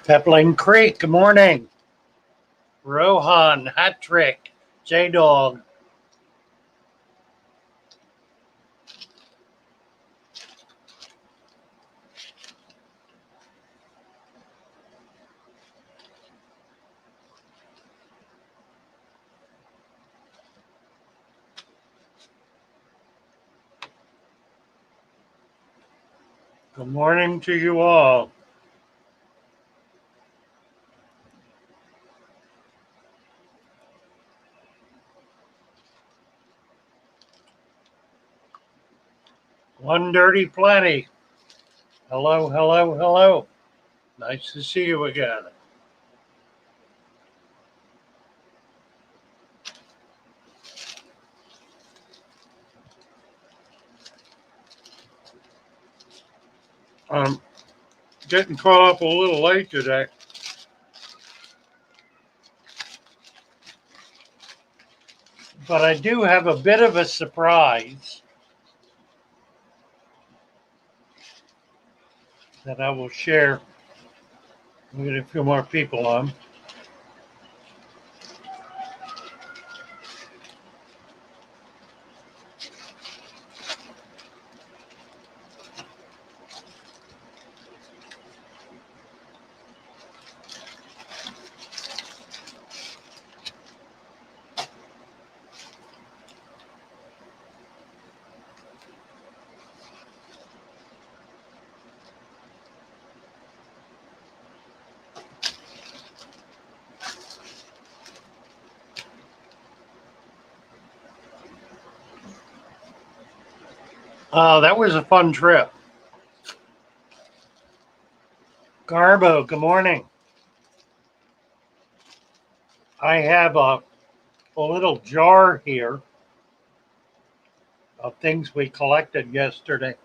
Pepling Creek, good morning. Rohan, Hat Trick, J Dog. Good morning to you all. One Dirty Plenty. Hello, hello, hello. Nice to see you again. I'm getting caught up a little late today. But I do have a bit of a surprise that I will share. We get a few more people on. That was a fun trip. Garbo, good morning. I have a little jar here of things we collected yesterday.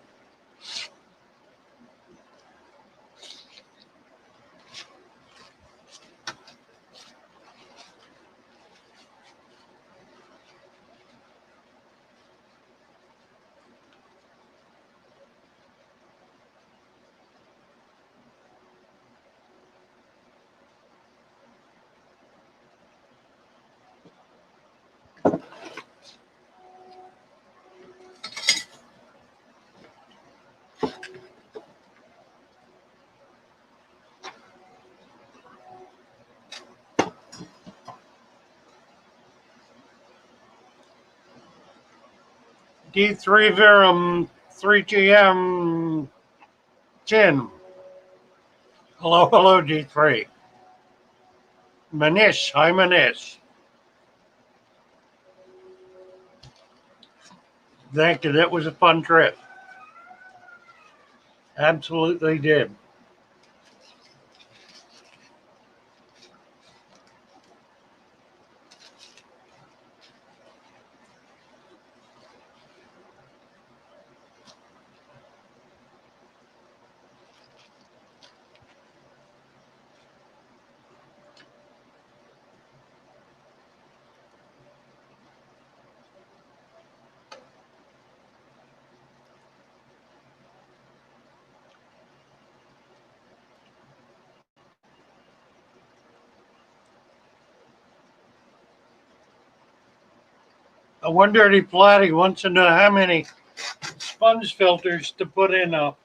D3 Verum 3GM Chin. Hello, hello, D3. Manish, hi Manish. Thank you, that was a fun trip. Absolutely did. A One Dirty Platy wants to know how many sponge filters to put in a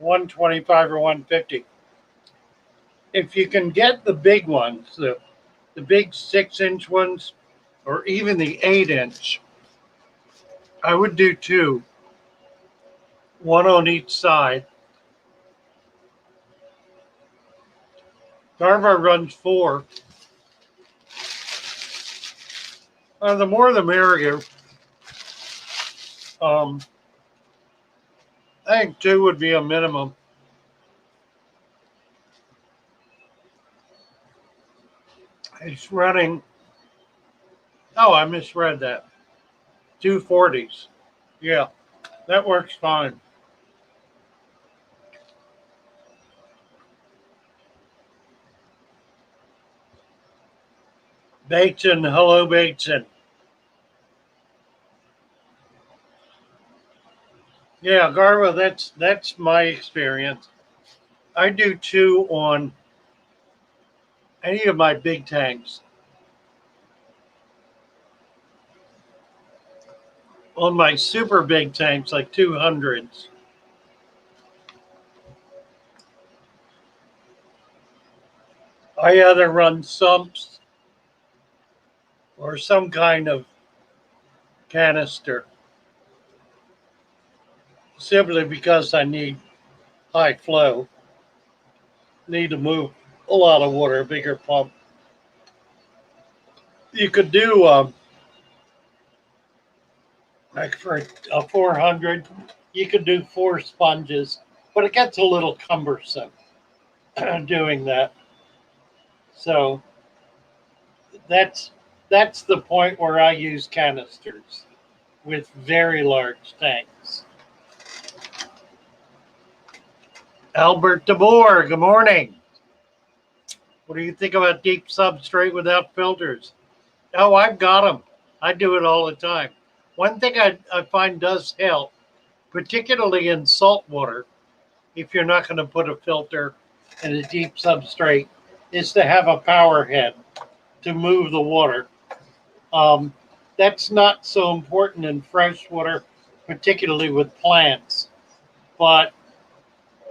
125 or 150. If you can get the big ones, the big 6-inch ones, or even the 8-inch, I would do two, one on each side. Garver runs 4. The more the merrier. I think 2 would be a minimum. It's running. Oh, I misread that. 240s. Yeah, that works fine. Bateson, hello, Bateson. Yeah, Garva, that's my experience. I do 2 on Any of my big tanks. On my super big tanks, like 200s, I either run sumps or some kind of canister, simply because I need high flow, need to move a lot of water, a bigger pump. You could do like for a 400, you could do 4 sponges, but it gets a little cumbersome doing that. So that's the point where I use canisters with very large tanks. Albert DeBoer, good morning. What do you think about deep substrate without filters? Oh, I've got them. I do it all the time. One thing I find does help, particularly in salt water, if you're not going to put a filter in a deep substrate, is to have a power head to move the water. That's not so important in freshwater, particularly with plants, but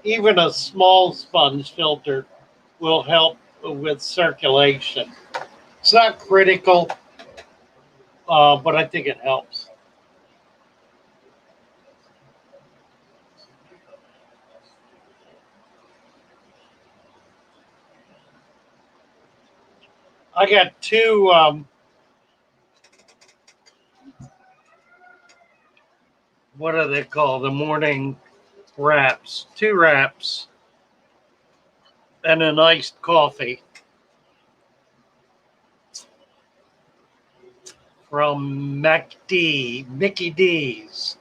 even a small sponge filter will help with circulation. It's not critical, but I think it helps. I got 2 what are they called? The morning wraps. 2 wraps and an iced coffee from Mickey D's.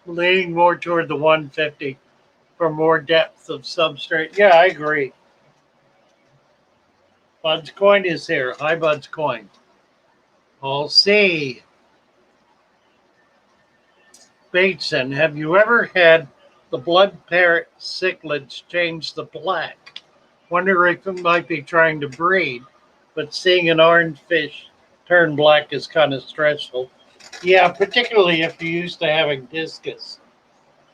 Leaning more toward the 150 for more depth of substrate. Yeah, I agree. Bud's Coin is here. Hi, Bud's Coin. I'll see. Bateson, have you ever had the blood parrot cichlids change the black? Wonder if it might be trying to breed, but seeing an orange fish turn black is kind of stressful. Yeah, particularly if you're used to having discus.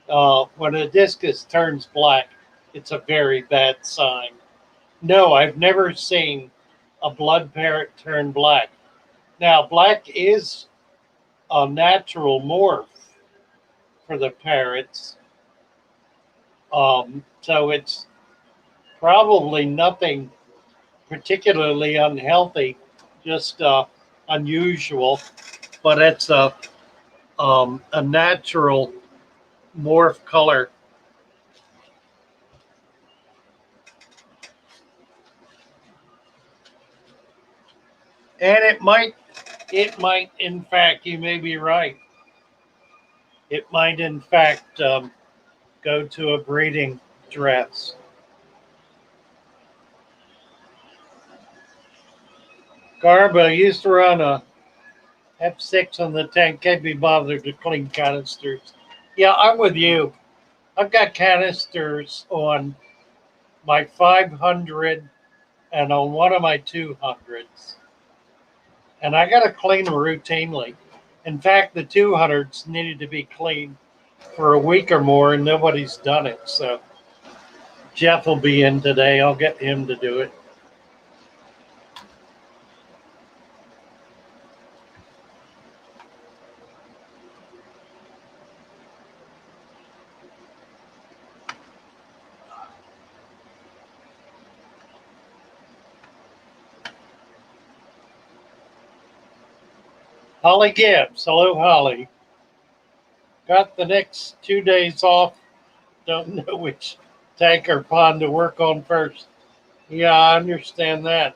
When a discus turns black, it's a very bad sign. No, I've never seen a blood parrot turn black. Now, black is a natural morph for the parrots. So it's probably nothing particularly unhealthy, just unusual, but it's a natural morph color. And it might, in fact, you may be right. It might, in fact, go to a breeding dress. Garbo used to run a F6 on the tank, can't be bothered to clean canisters. Yeah, I'm with you. I've got canisters on my 500 and on one of my 200s. And I got to clean them routinely. In fact, the 200s needed to be cleaned for a week or more, and nobody's done it. So Jeff will be in today. I'll get him to do it. Holly Gibbs. Hello, Holly. Got the next 2 days off. Don't know which tank or pond to work on first. Yeah, I understand that.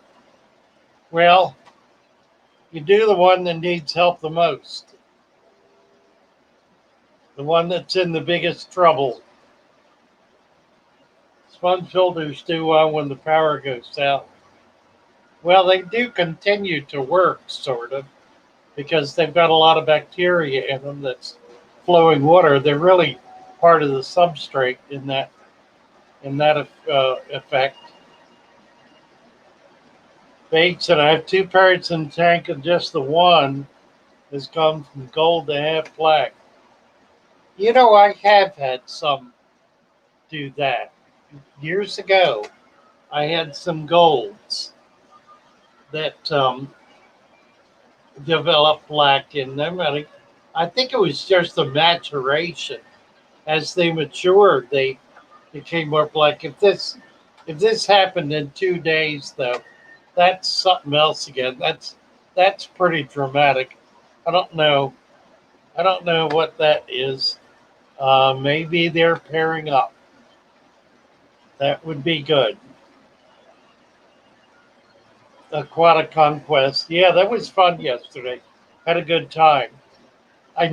Well, you do the one that needs help the most. The one that's in the biggest trouble. Sponge filters do well when the power goes out. Well, they do continue to work, sort of, because they've got a lot of bacteria in them that's flowing water. They're really part of the substrate in that effect. Baits, and I have 2 parrots in the tank, and just the one has gone from gold to half black. You know, I have had some do that. Years ago, I had some golds that developed black in them. And I think it was just the maturation. As they matured, they became more black. If this happened in 2 days, though, that's something else again. That's pretty dramatic. I don't know. I don't know what that is. Maybe they're pairing up. That would be good. Aquatic Conquest. Yeah, that was fun yesterday. Had a good time. I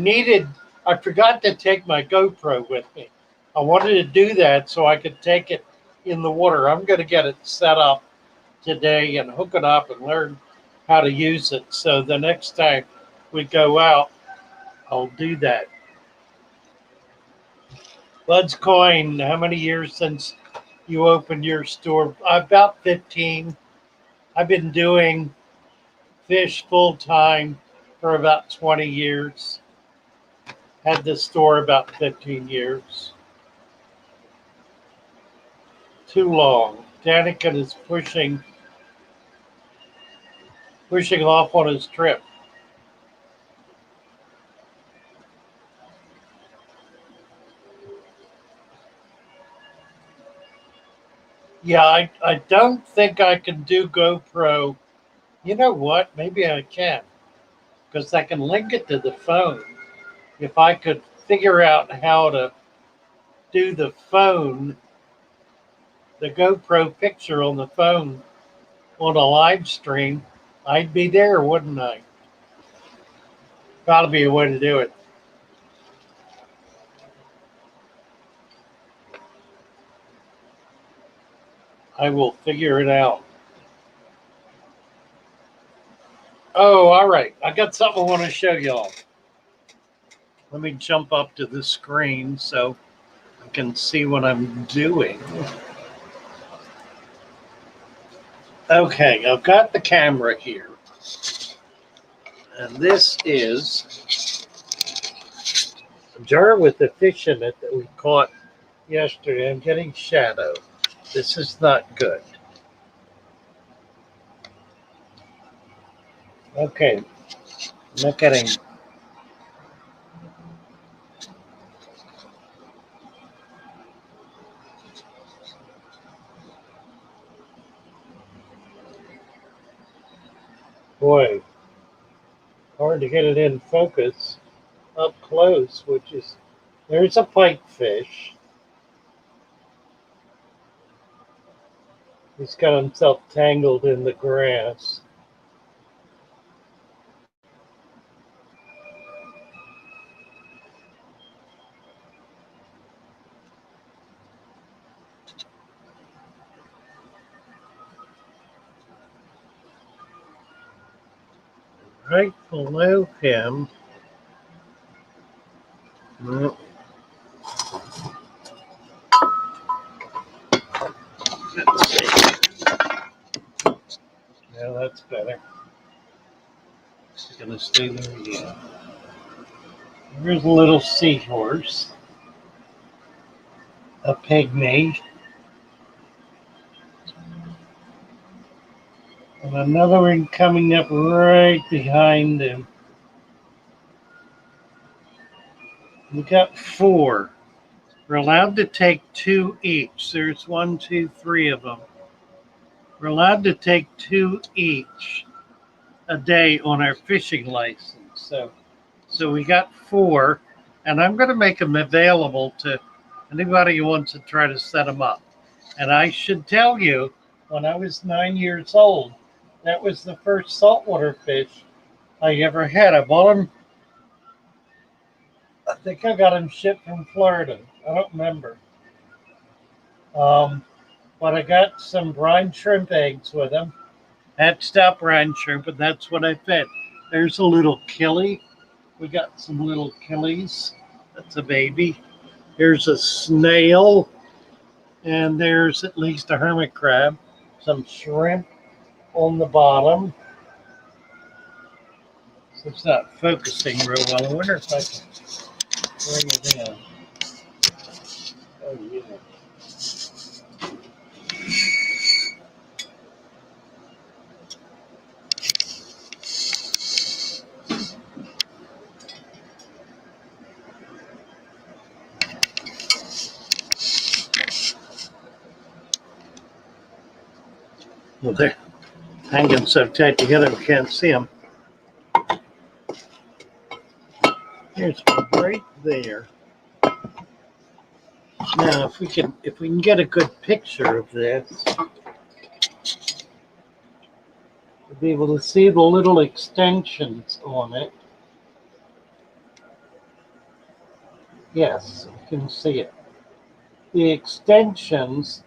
forgot to take my GoPro with me. I wanted to do that so I could take it in the water. I'm going to get it set up today and hook it up and learn how to use it. So the next time we go out, I'll do that. Bud's Coin, how many years since you opened your store? About 15. I've been doing fish full time for about 20 years. Had the store about 15 years. Too long. Danica is pushing off on his trip. Yeah, I don't think I can do GoPro. You know what? Maybe I can, because I can link it to the phone. If I could figure out how to do the phone, the GoPro picture on the phone on a live stream, I'd be there, wouldn't I? Gotta be a way to do it. I will figure it out. Oh, all right. I got something I want to show y'all. Let me jump up to the screen so I can see what I'm doing. Okay, I've got the camera here. And this is a jar with a fish in it that we caught yesterday. I'm getting shadow. This is not good. Okay, I'm not getting. Boy, hard to get it in focus up close, which is, there's a pike fish. He's got himself tangled in the grass. Right below him, no. Let's see. Yeah, that's better. It's going to stay there again. Here's a little seahorse, a pygmy, and another one coming up right behind him. We got 4. We're allowed to take 2 each. There's 1, 2, 3 of them. We're allowed to take 2 each a day on our fishing license. So we got 4, and I'm going to make them available to anybody who wants to try to set them up. And I should tell you, when I was 9 years old, that was the first saltwater fish I ever had. I bought them. I think I got them shipped from Florida. I don't remember. But I got some brine shrimp eggs with them. Hatched out brine shrimp, and that's what I fed. There's a little killie. We got some little killies. That's a baby. Here's a snail, and there's at least a hermit crab. Some shrimp on the bottom. So it's not focusing real well. I wonder if I can bring it in. Oh, yeah. Well, they're hanging so tight together we can't see them. Here's one right there. Now, if we can get a good picture of this, we'll be able to see the little extensions on it. Yes, you can see it. The extensions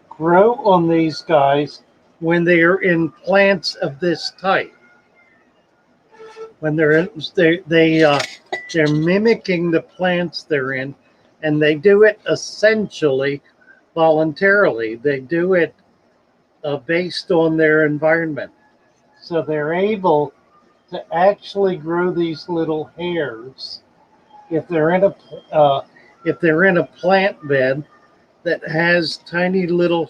grow on these guys when they are in plants of this type. When they're mimicking the plants they're in, and they do it essentially voluntarily. They do it based on their environment, so they're able to actually grow these little hairs if they're in a plant bed that has tiny little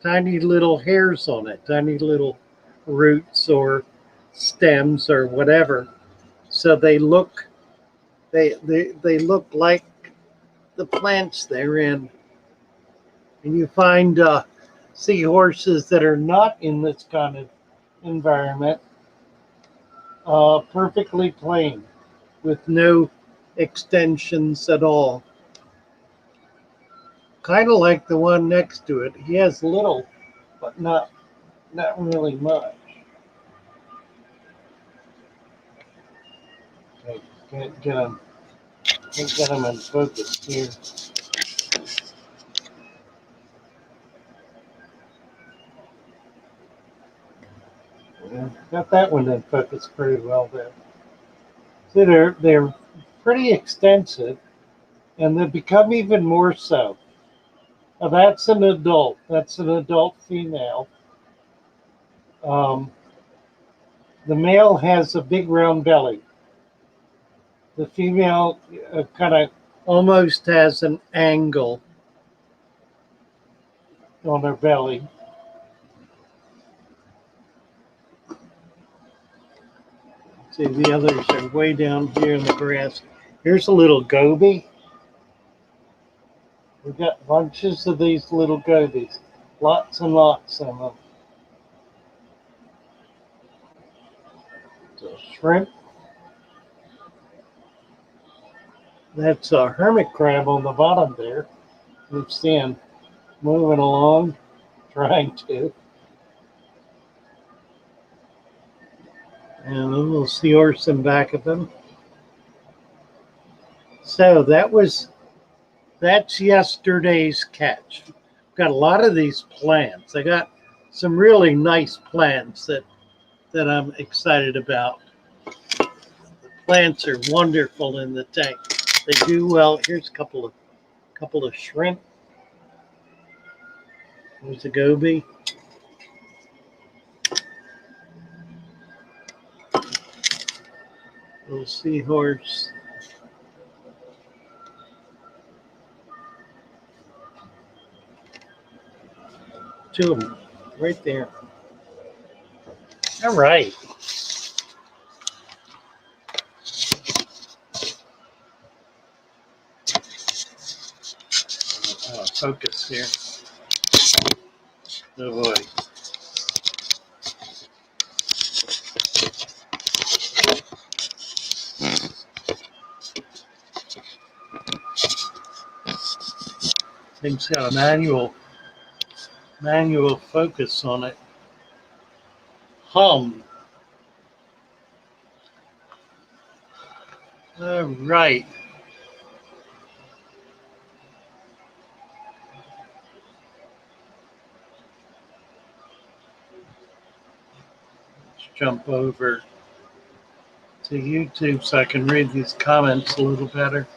hairs on it, tiny little roots or stems or whatever. So they look like the plants they're in. And you find seahorses that are not in this kind of environment perfectly plain with no extensions at all. Kind of like the one next to it. He has little, but not really much. Okay, can't get him in focus here. Yeah, got that one in focus pretty well there. See, they're pretty extensive, and they become even more so. Now that's an adult. That's an adult female. Um, the male has a big round belly. The female kind of almost has an angle on her belly. See, the others are way down here in the grass. Here's a little goby. We've got bunches of these little gobies. Lots and lots of them. It's a shrimp. That's a hermit crab on the bottom there. We've seen moving along, trying to. And a little seahorse in back of him. So that's yesterday's catch. Got a lot of these plants. I got some really nice plants that I'm excited about. The plants are wonderful in the tank. They do well. Here's a couple of shrimp. There's a goby. Little seahorse. Two of them right there. All right. Focus here. Oh boy. Thing's got a manual focus on it. Hum. All right. Let's jump over to YouTube so I can read these comments a little better.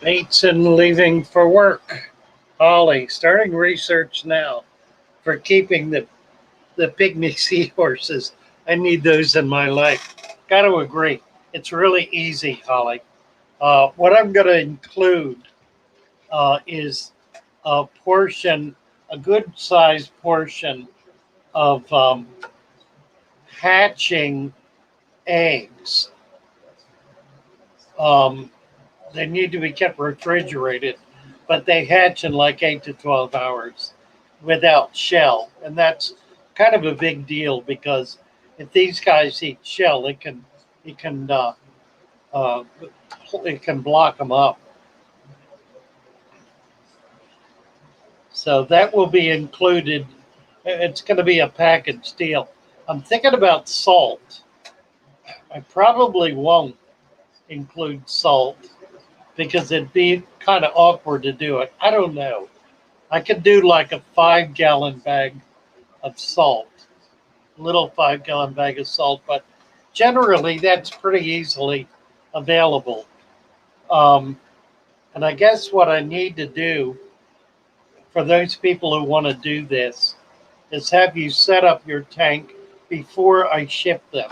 Bates and leaving for work. Holly, starting research now for keeping the pygmy seahorses. I need those in my life. Got to agree. It's really easy, Holly. What I'm going to include is a portion, a good sized portion of hatching eggs. Um, they need to be kept refrigerated, but they hatch in like 8 to 12 hours without shell. And that's kind of a big deal because if these guys eat shell, it can uh, it can block them up. So that will be included. It's going to be a package deal. I'm thinking about salt. I probably won't include salt because it'd be kind of awkward to do it. I don't know. I could do like a 5 gallon bag of salt, little 5 gallon bag of salt, but generally that's pretty easily available. Um, and I guess what I need to do for those people who want to do this is have you set up your tank before I ship them.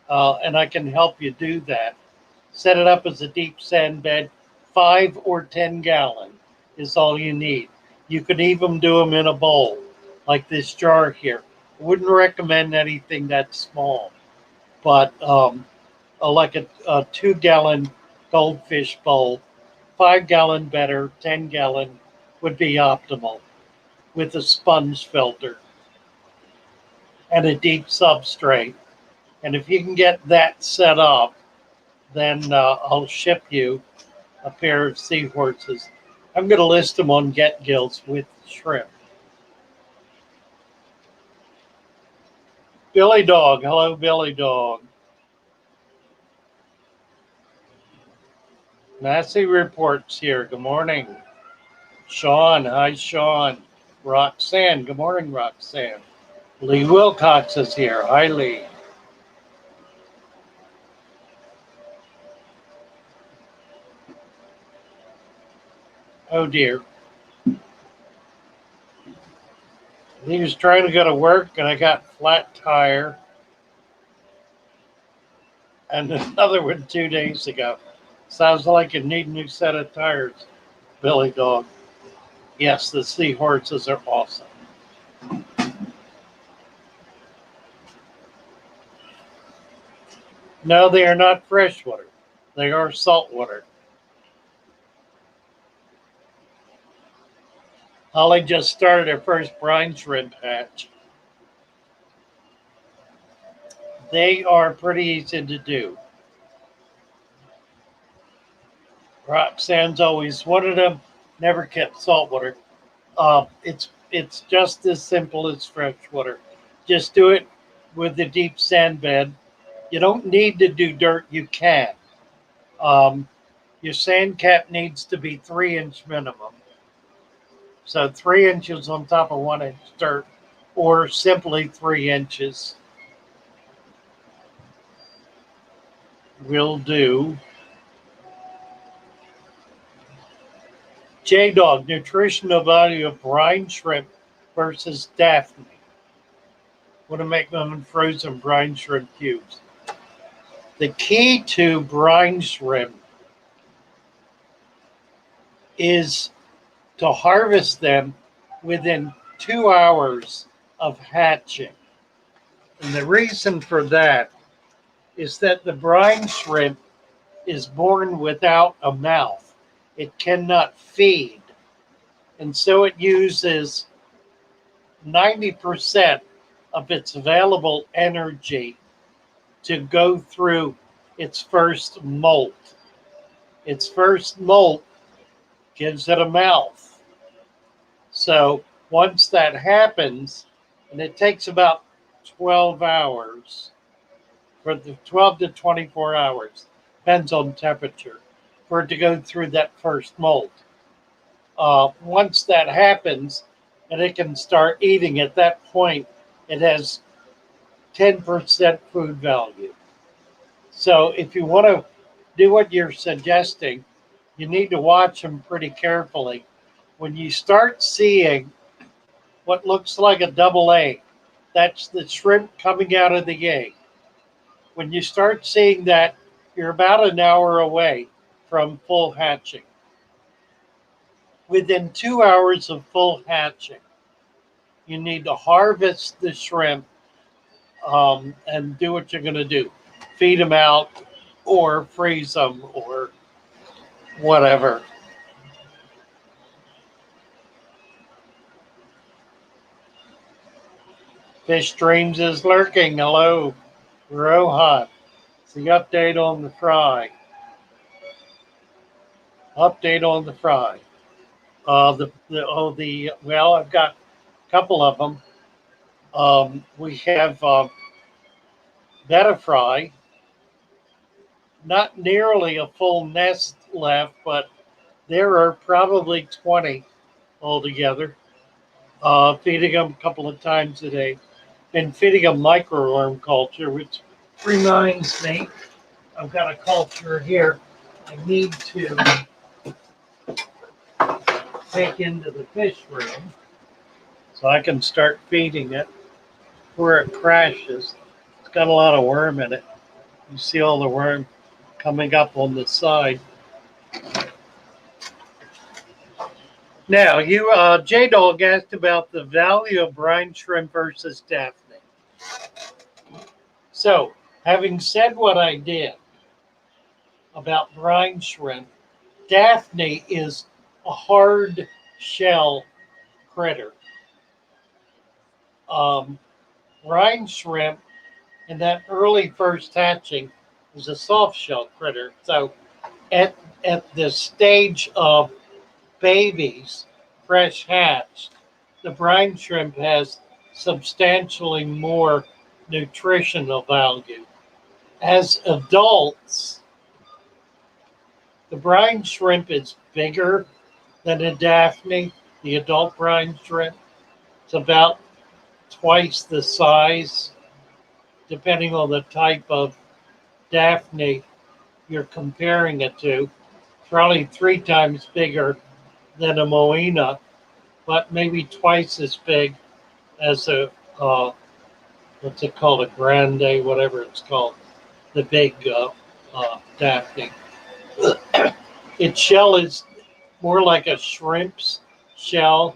And I can help you do that. Set it up as a deep sand bed, 5 or 10 gallon is all you need. You could even do them in a bowl, like this jar here. I wouldn't recommend anything that small, but like a 2 gallon goldfish bowl, 5 gallon better, 10 gallon would be optimal with a sponge filter and a deep substrate. And if you can get that set up, then I'll ship you a pair of seahorses. I'm going to list them on Get Gills with shrimp. Billy Dog. Hello, Billy Dog. Massey reports here. Good morning. Sean. Hi, Sean. Roxanne. Good morning, Roxanne. Lee Wilcox is here. Hi, Lee. Oh, dear. He was trying to go to work, and I got flat tire. And another one 2 days ago. Sounds like you need a new set of tires, Billy Dog. Yes, the seahorses are awesome. No, they are not freshwater. They are saltwater. Holly just started her first brine shrimp hatch. They are pretty easy to do. Roxanne's always wanted them, never kept saltwater. It's just as simple as freshwater. Just do it with the deep sand bed. You don't need to do dirt. You can. Um, your sand cap needs to be 3-inch minimum. So 3 inches on top of 1 inch dirt, or simply 3 inches will do. J Dog, nutritional value of brine shrimp versus Daphne. Want to make them in frozen brine shrimp cubes. The key to brine shrimp is to harvest them within 2 hours of hatching. And the reason for that is that the brine shrimp is born without a mouth. It cannot feed. And so it uses 90% of its available energy to go through its first molt. Its first molt gives it a mouth. So once that happens, and it takes about 12 hours, for the 12 to 24 hours, depends on temperature, for it to go through that first molt. Once that happens, and it can start eating at that point, it has 10% food value. So if you want to do what you're suggesting, You need to watch them pretty carefully. When you start seeing what looks like a double egg, that's the shrimp coming out of the egg. When you start seeing that, you're about an hour away from full hatching. Within 2 hours of full hatching, you need to harvest the shrimp and do what you're going to do. Feed them out or freeze them or whatever. Fish Dreams is lurking. Hello, Rohan. It's the update on the fry. Update on the fry. Well, I've got a couple of them. We have betta fry. Not nearly a full nest left, but there are probably 20 altogether. Feeding them a couple of times a day. Been feeding them microworm culture, which reminds me, I've got a culture here I need to take into the fish room so I can start feeding it before it crashes. It's got a lot of worm in it. You see all the worm coming up on the side. Now, you, J-Dog asked about the value of brine shrimp versus Daphne. So, having said what I did about brine shrimp, Daphne is a hard shell critter. Brine shrimp in that early first hatching is a soft shell critter. So, at the stage of babies, fresh hatched, the brine shrimp has substantially more nutritional value. As adults, the brine shrimp is bigger than a Daphne, the adult brine shrimp. It's about twice the size, depending on the type of Daphne you're comparing it to. Probably 3 times bigger than a Moina, but maybe twice as big as a, what's it called, a Grande, whatever it's called, the big Daphne. Its shell is more like a shrimp's shell.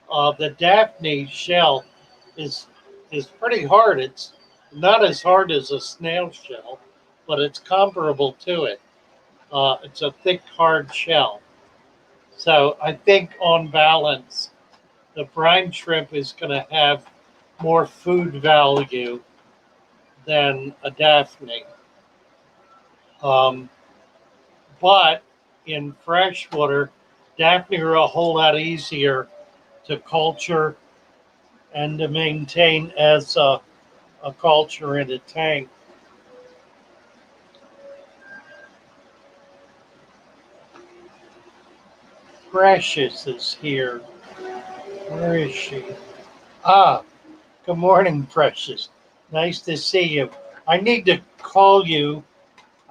The Daphne shell is pretty hard. It's not as hard as a snail shell, but it's comparable to it. It's a thick, hard shell. So I think on balance, the brine shrimp is going to have more food value than a Daphne. But in freshwater, Daphne are a whole lot easier to culture and to maintain as a culture in a tank. Precious is here. Where is she? Ah, good morning, Precious. Nice to see you. I need to call you.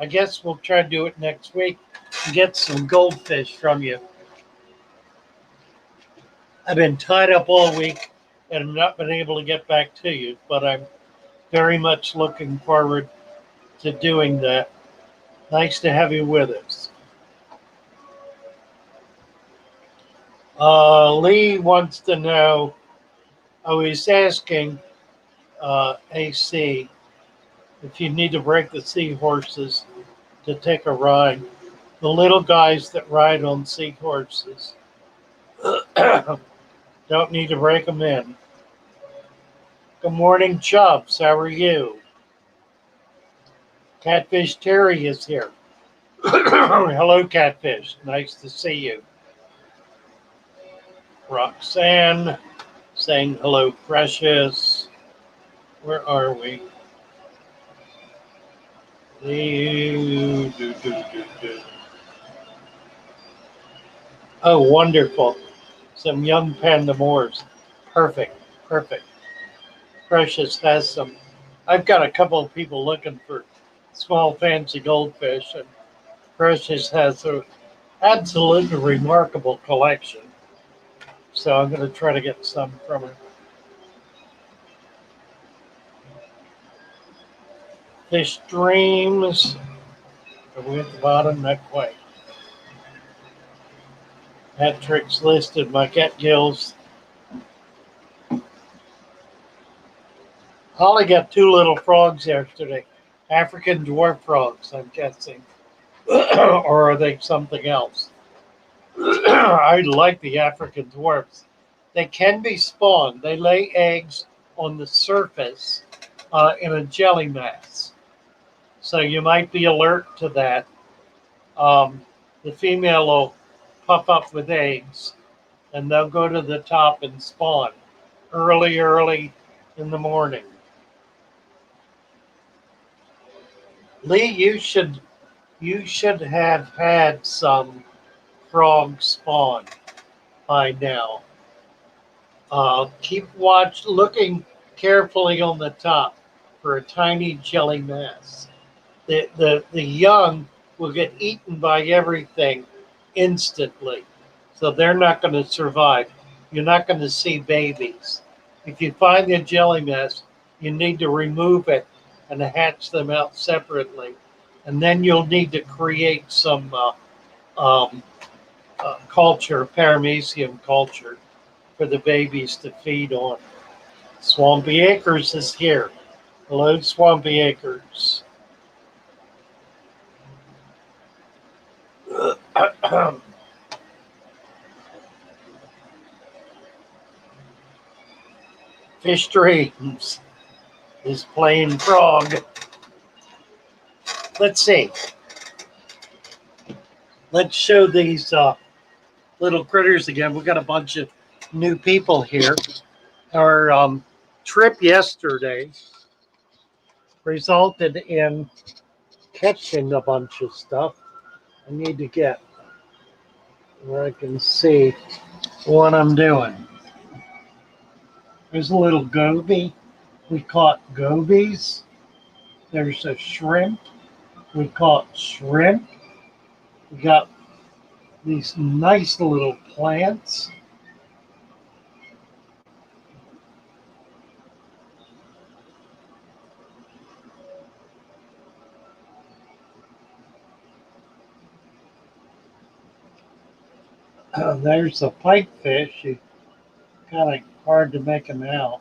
I guess we'll try to do it next week and get some goldfish from you. I've been tied up all week and have not been able to get back to you, but I'm very much looking forward to doing that. Nice to have you with us. Lee wants to know, I was asking AC if you need to break the seahorses to take a ride. The little guys that ride on seahorses don't need to break them in. Good morning, Chubbs. How are you? Catfish Terry is here. Hello, Catfish. Nice to see you. Roxanne saying hello, Precious. Where are we? Oh, wonderful. Some young pandamores. Perfect. Perfect. Precious has some. I've got a couple of people looking for small fancy goldfish, and Precious has Absolutely remarkable collection. So I'm going to try to get some from her. Fish Dreams. Are we at the bottom? Not quite. Hat tricks listed. My cat gills. Holly got two little frogs yesterday. African dwarf frogs, I'm guessing. Or are they something else? I like the African dwarfs. They can be spawned. They lay eggs on the surface in a jelly mass. So you might be alert to that. The female will puff up with eggs and they'll go to the top and spawn early in the morning. Lee, you should have had some frog spawn by now. Keep looking carefully on the top for a tiny jelly mass. The young will get eaten by everything instantly, so they're not going to survive. You're not going to see babies. If you find the jelly mass, you need to remove it and hatch them out separately, and then you'll need to create some um, culture, paramecium culture, for the babies to feed on. Swampy Acres is here. Hello, Swampy Acres. Fish Dreams is playing frog. Let's see. Let's show these little critters again. We got a bunch of new people here. Our trip yesterday resulted in catching a bunch of stuff. I need to get where I can see what I'm doing. There's a little goby. We caught gobies. There's a shrimp. We caught shrimp. We got these nice little plants. There's a pipefish. Kind of hard to make him out.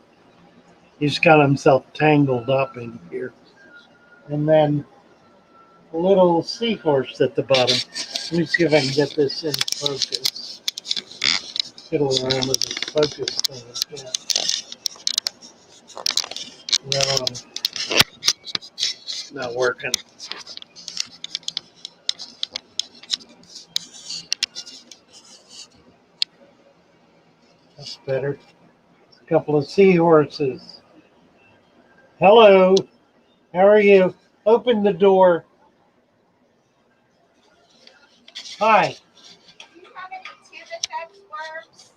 He's got himself tangled up in here. And then a little seahorse at the bottom. Let me see if I can get this in focus. Fiddle around with this focus thing again. No, not working. That's better. A couple of seahorses. Hello. How are you? Open the door. Hi. Do you have any tuna worms?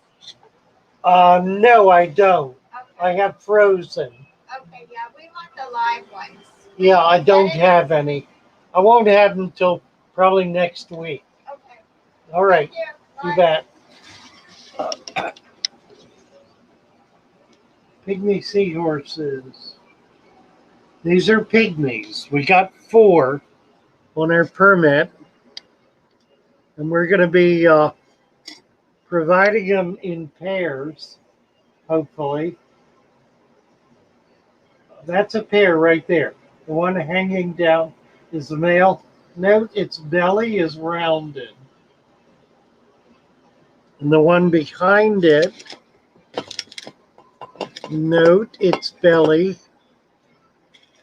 No, I don't. Okay. I have frozen. Okay, yeah, we want the live ones. Yeah, I don't have any. I won't have them until probably next week. Okay. All right. Thank You bet. Pygmy Seahorses. These are pygmies. We got 4 on our permit, and we're going to be providing them in pairs, hopefully. That's a pair right there. The one hanging down is the male. Note its belly is rounded. And the one behind it, note its belly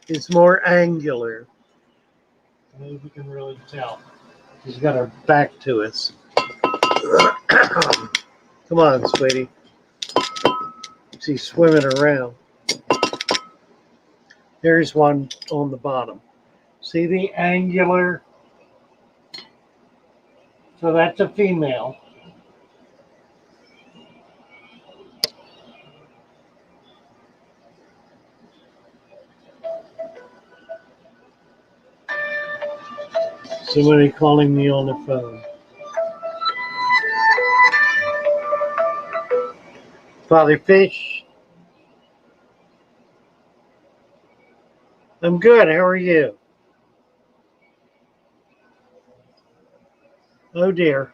is more angular. I don't know if you can really tell. He's got her back to us. Come on, sweetie. She's swimming around. There's one on the bottom. See the angular? So that's a female. Somebody calling me on the phone. Father Fish. I'm good. How are you? Oh dear.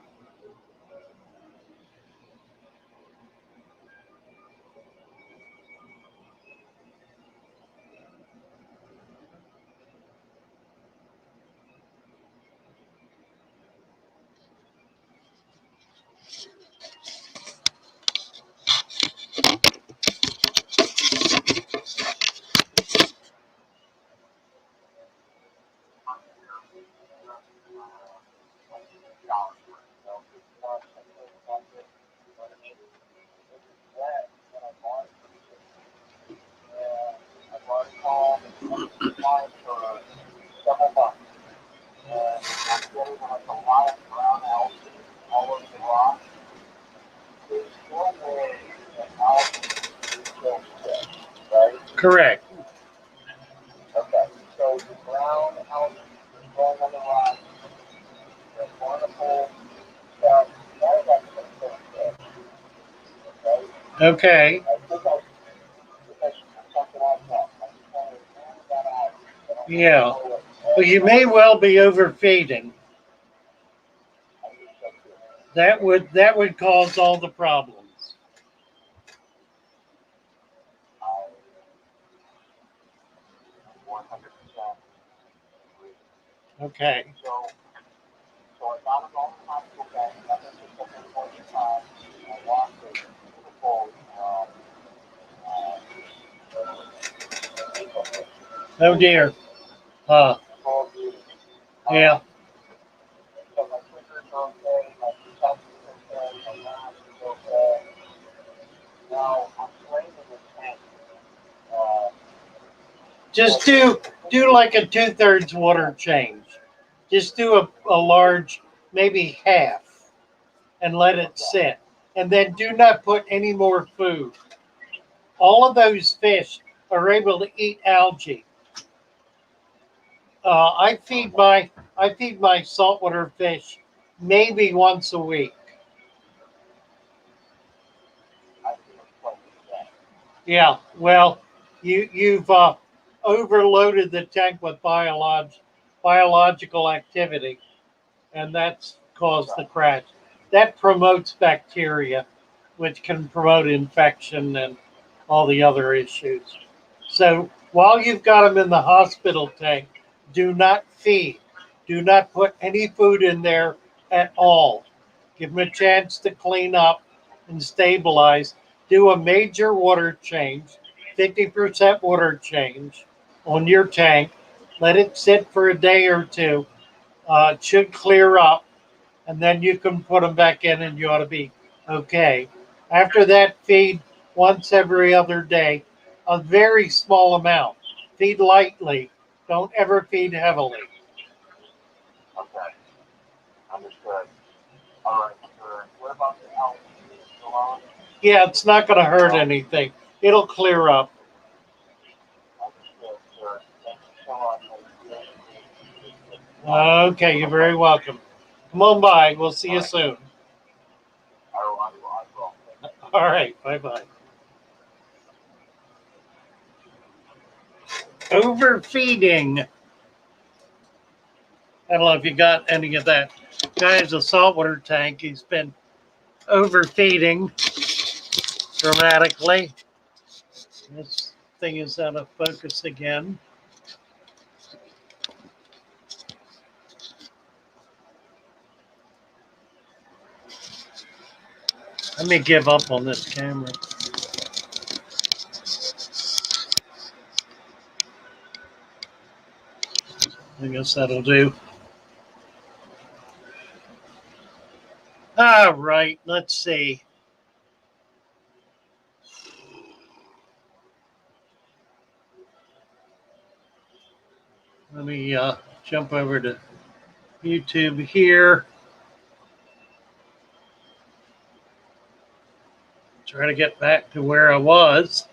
Correct. Okay. Yeah. Well, you may well be overfeeding. That would cause all the problems. Okay. Oh dear. Huh. Yeah. Just do like a 2/3 water change. Just do a large, maybe half, and let it sit. And then do not put any more food. All of those fish are able to eat algae. I feed my saltwater fish maybe once a week. Yeah, well, you've overloaded the tank with biological activity, and that's caused the crash. That promotes bacteria, which can promote infection and all the other issues. So while you've got them in the hospital tank, do not feed. Do not put any food in there at all. Give them a chance to clean up and stabilize. Do a major water change, 50% water change on your tank. Let it sit for a day or two. It should clear up, and then you can put them back in and you ought to be okay. After that, feed once every other day, a very small amount. Feed lightly. Don't ever feed heavily. Yeah, it's not going to hurt anything. It'll clear up. Okay, you're very welcome. Come on by. We'll see you soon. All right. Bye bye. Overfeeding. I don't know if you got any of that. Guy has a saltwater tank. He's been overfeeding dramatically. This thing is out of focus again. Let me give up on this camera. I guess that'll do. All right, let's see. Let me jump over to YouTube here. Try to get back to where I was.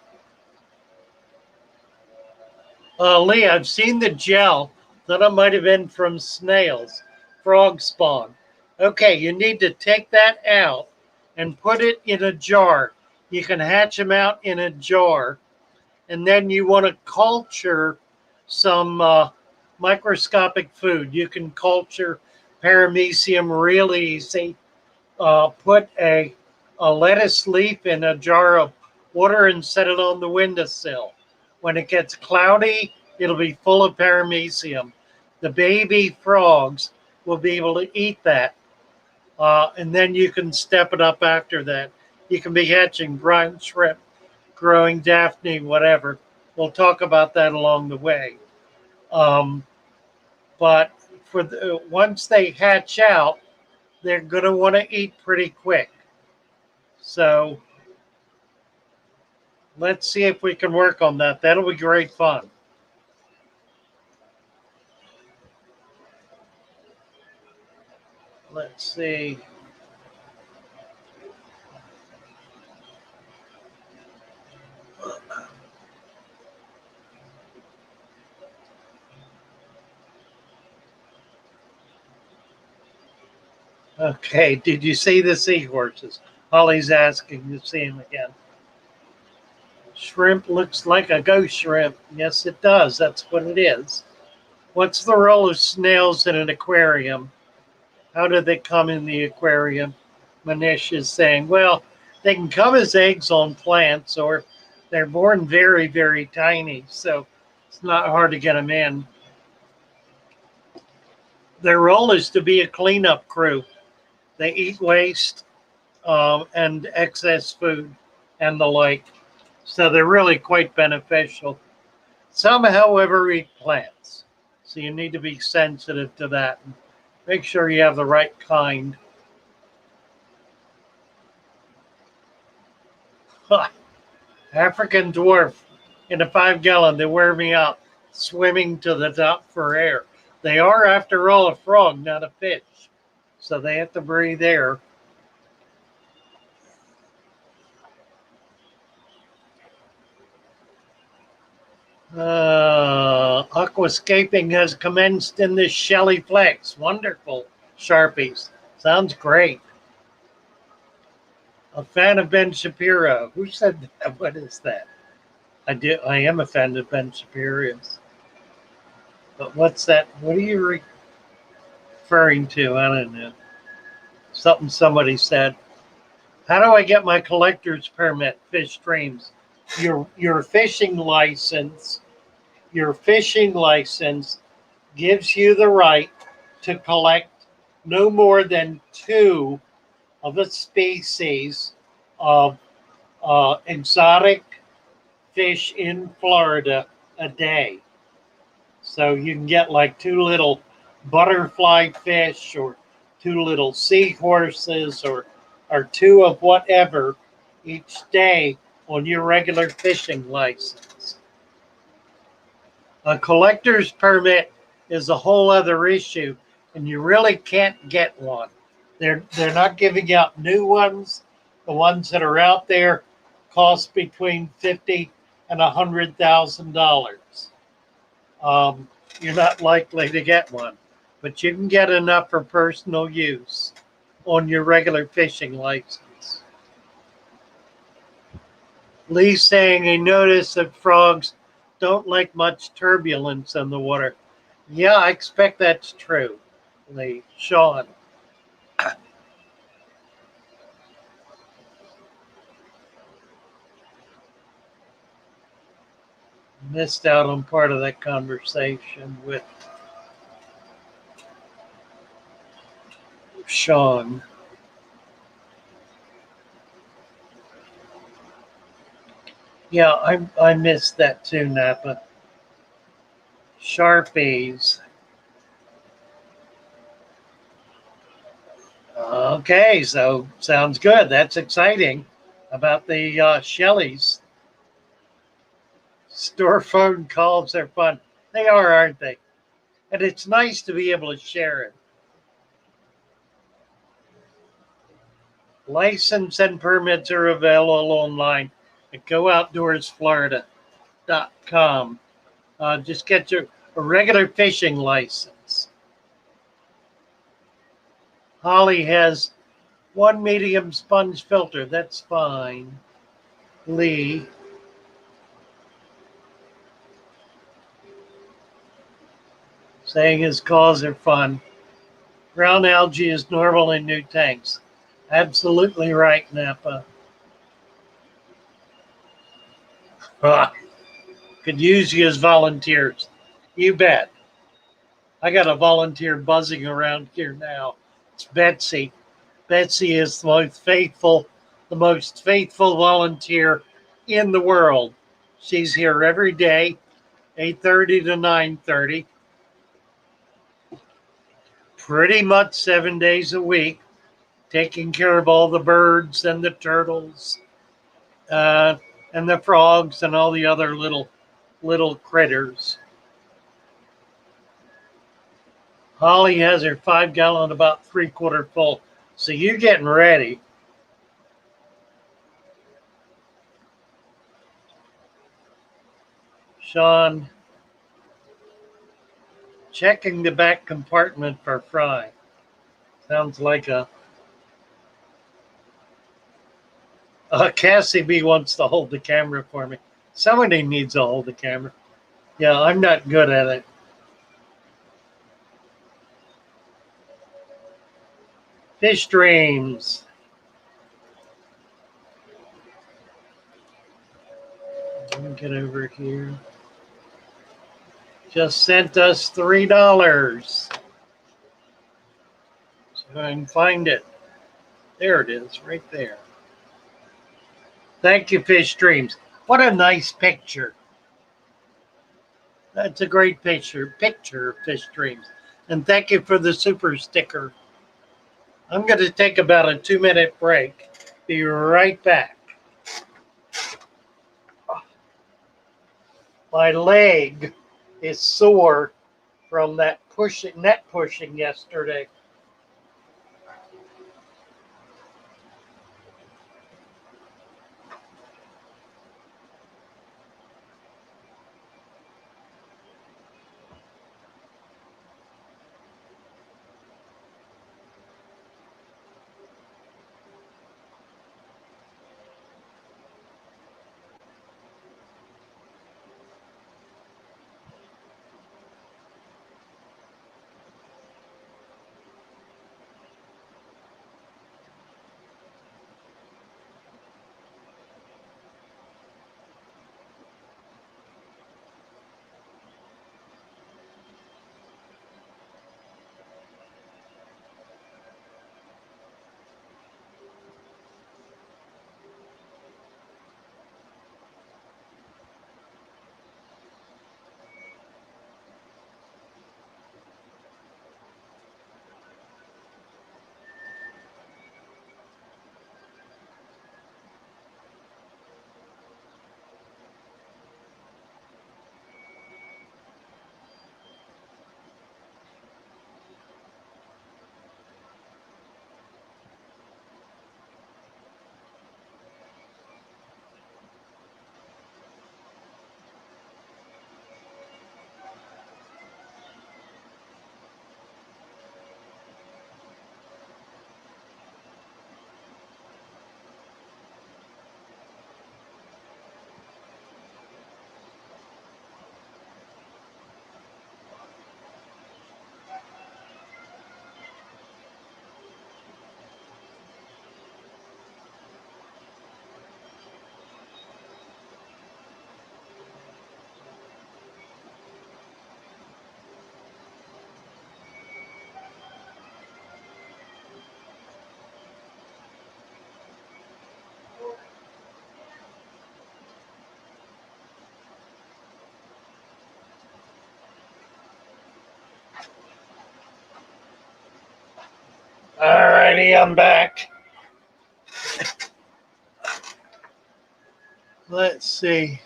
Lee, I've seen the gel. Thought it might have been from snails, frog spawn. Okay, you need to take that out and put it in a jar. You can hatch them out in a jar, and then you want to culture some microscopic food. You can culture paramecium real easy. Put a lettuce leaf in a jar of water and set it on the windowsill. When it gets cloudy, it'll be full of paramecium. The baby frogs will be able to eat that. And then you can step it up after that. You can be hatching brine shrimp, growing Daphne, whatever. We'll talk about that along the way. But once they hatch out, they're going to want to eat pretty quick. So let's see if we can work on that. That'll be great fun. Let's see. Okay, did you see the seahorses? Holly's asking to see him again. Shrimp looks like a ghost shrimp. Yes, it does. That's what it is. What's the role of snails in an aquarium? How do they come in the aquarium? Manish is saying, well, they can come as eggs on plants, or they're born very, very tiny, so it's not hard to get them in. Their role is to be a cleanup crew. They eat waste and excess food and the like. So they're really quite beneficial. Some, however, eat plants. So you need to be sensitive to that. Make sure you have the right kind. African dwarf in a 5-gallon. They wear me out, swimming to the top for air. They are, after all, a frog, not a fish. So they have to breathe air. Aquascaping has commenced in the Shelly Flex. Wonderful, Sharpies. Sounds great. A fan of Ben Shapiro. Who said that? What is that? I am a fan of Ben Shapiro's. But what's that? What are you referring to? I don't know. Something somebody said. How do I get my collector's permit? Fish streams. Your fishing license. Your fishing license gives you the right to collect no more than 2 of a species of exotic fish in Florida a day. So you can get like 2 little butterfly fish, or 2 little seahorses, or 2 of whatever each day on your regular fishing license. A collector's permit is a whole other issue, and you really can't get one. They're not giving out new ones. The ones that are out there cost between $50,000 and $100,000. You're not likely to get one, but you can get enough for personal use on your regular fishing license. Lee's saying he noticed that frogs don't like much turbulence in the water. Yeah, I expect that's true, Lee. Sean. Missed out on part of that conversation with Sean. Yeah, I missed that too, Napa. Sharpies. Okay, so sounds good. That's exciting about the Shelleys. Store phone calls are fun. They are, aren't they? And it's nice to be able to share it. License and permits are available online at GoOutdoorsFlorida.com. Just get a regular fishing license. Holly has 1 medium sponge filter. That's fine. Lee. Saying his calls are fun. Ground algae is normal in new tanks. Absolutely right, Napa. Could use you as volunteers. You bet. I got a volunteer buzzing around here now. It's Betsy. Betsy is the most faithful volunteer in the world. She's here every day, 8:30 to 9:30, pretty much 7 days a week, taking care of all the birds and the turtles, uh, and the frogs and all the other little critters. Holly has her 5 gallon about 3/4 full. So you're getting ready. Sean, checking the back compartment for fry. Sounds like Cassie B wants to hold the camera for me. Somebody needs to hold the camera. Yeah, I'm not good at it. Fish dreams. Let me get over here. Just sent us $3. So I can find it. There it is, right there. Thank you, Fish Dreams. What a nice picture. That's a great picture of Fish Dreams. And thank you for the super sticker. I'm going to take about a 2-minute break. Be right back. My leg is sore from that net pushing yesterday. Alrighty, I'm back. Let's see.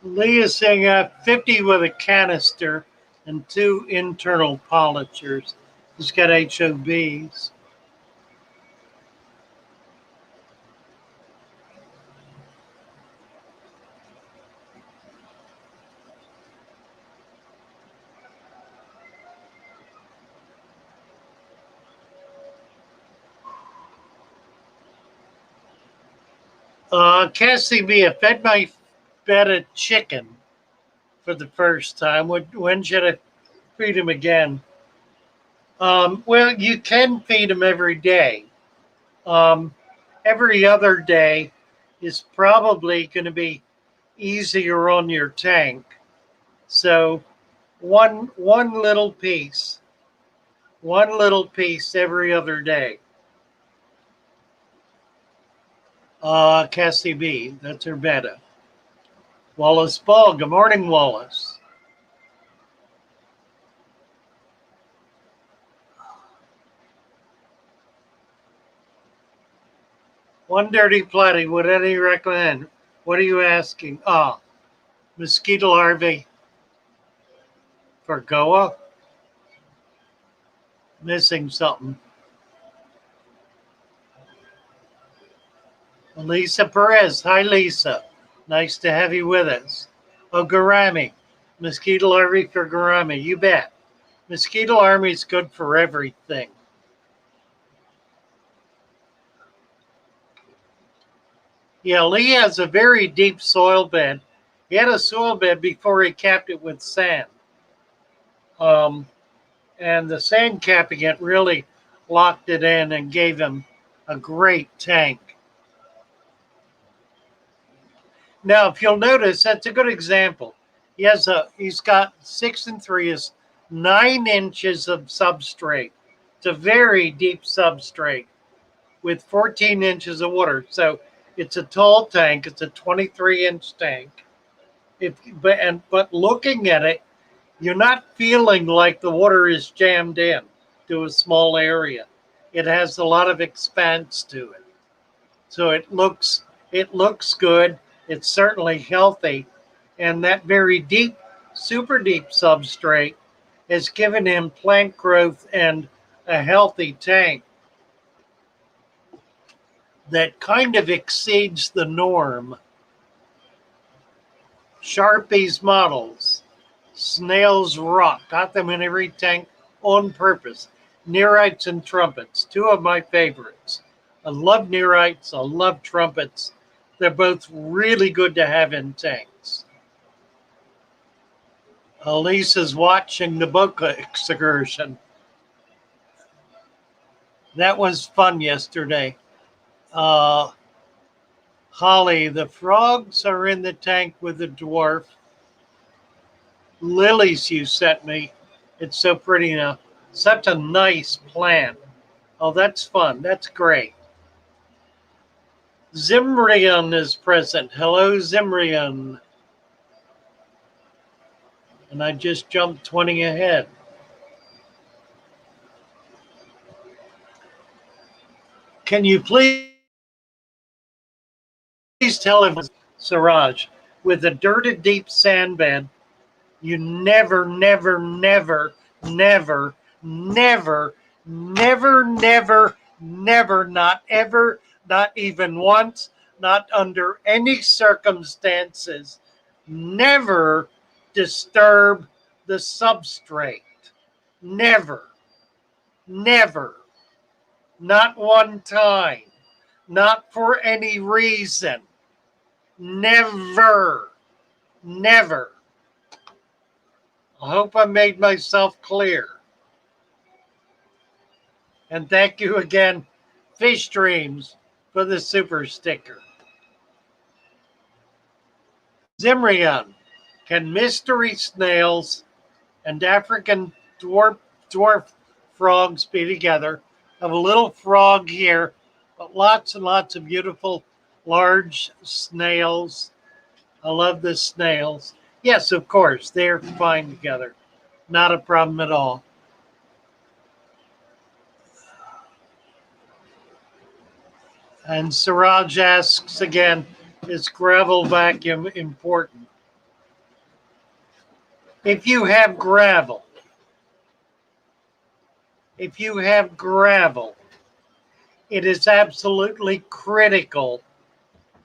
Lee is saying 50 with a canister and 2 internal polishers. He's got HOBs. Cassie B, I fed my feta chicken for the first time. When should I feed him again? Well, you can feed him every day. Um, every other day is probably going to be easier on your tank. So one little piece every other day. Cassie B, that's her beta. Wallace Ball, good morning, Wallace. One dirty platy, would any recommend? What are you asking? Mosquito larvae for Goa? Missing something. Lisa Perez. Hi, Lisa. Nice to have you with us. Oh, gourami. Mosquito larvae for gourami. You bet. Mosquito larvae is good for everything. Yeah, Lee has a very deep soil bed. He had a soil bed before he capped it with sand. And the sand capping it really locked it in and gave him a great tank. Now, if you'll notice, that's a good example. He's got 6 and 3 is 9 inches of substrate. It's a very deep substrate with 14 inches of water. So it's a tall tank. It's a 23-inch tank. But looking at it, you're not feeling like the water is jammed in to a small area. It has a lot of expanse to it. So it looks good. It's certainly healthy. And that very deep, super deep substrate has given him plant growth and a healthy tank that kind of exceeds the norm. Sharpies models, Snails rock, got them in every tank on purpose. Nereids and trumpets, 2 of my favorites. I love nereids, I love trumpets. They're both really good to have in tanks. Lisa's watching the Boca excursion. That was fun yesterday. Holly, the frogs are in the tank with the dwarf. Lilies you sent me. It's so pretty now. Such a nice plant. Oh, that's fun. That's great. Zimrian is present. Hello, Zimrian. And I just jumped 20 ahead. Can you please tell him, Siraj, with a dirted deep sand bed, you never, never, never, never, never, never, never, never, not ever, not even once, not under any circumstances, never disturb the substrate. Never, never, not one time, not for any reason. Never, never. I hope I made myself clear. And thank you again, Fish Dreams, for the super sticker. Zimrian, can mystery snails and African dwarf frogs be together? I have a little frog here, but lots and lots of beautiful large snails. I love the snails. Yes, of course, they're fine together. Not a problem at all. And Siraj asks again, is gravel vacuum important? If you have gravel, it is absolutely critical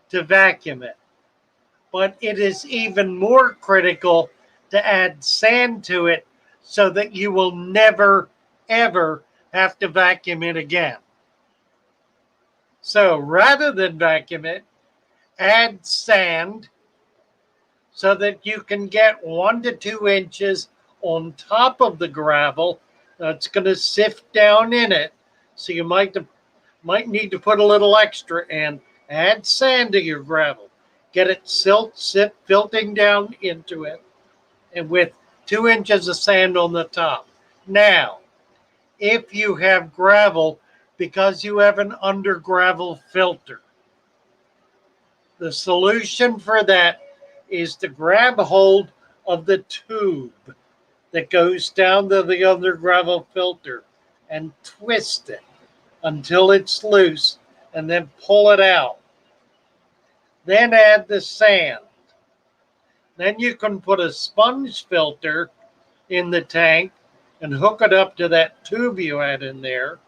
to vacuum it. But it is even more critical to add sand to it so that you will never, ever have to vacuum it again. So rather than vacuum it, add sand so that you can get 1 to 2 inches on top of the gravel that's going to sift down in it. So you might need to put a little extra in. Add sand to your gravel. Get it silting down into it, and with 2 inches of sand on the top. Now, if you have gravel, because you have an under gravel filter, the solution for that is to grab hold of the tube that goes down to the under gravel filter and twist it until it's loose, and then pull it out. Then add the sand. Then you can put a sponge filter in the tank and hook it up to that tube you had in there,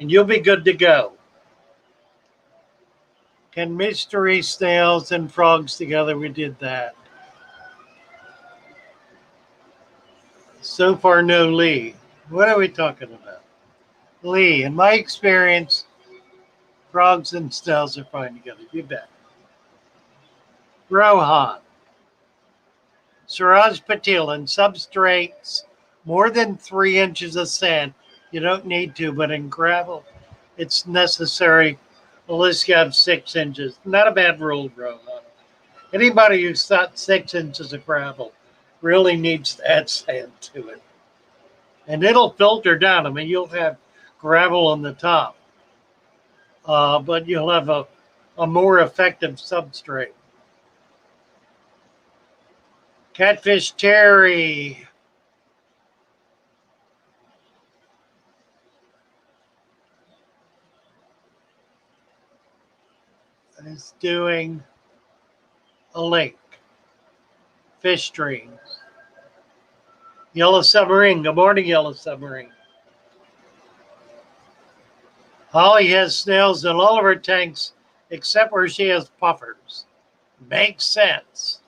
and you'll be good to go. Can mystery snails and frogs together? We did that. So far, no Lee. What are we talking about? Lee, in my experience, frogs and snails are fine together. You bet. Rohan. Suraj Patil, in substrates more than 3 inches of sand. You don't need to, but in gravel, it's necessary unless you have 6 inches. Not a bad rule, Rohan. Anybody who's got 6 inches of gravel really needs to add sand to it. And it'll filter down. I mean, you'll have gravel on the top, but you'll have a more effective substrate. Catfish Terry. Is doing a link. Fish streams. Yellow Submarine. Good morning, Yellow Submarine. Holly has snails in all of her tanks except where she has puffers. Makes sense.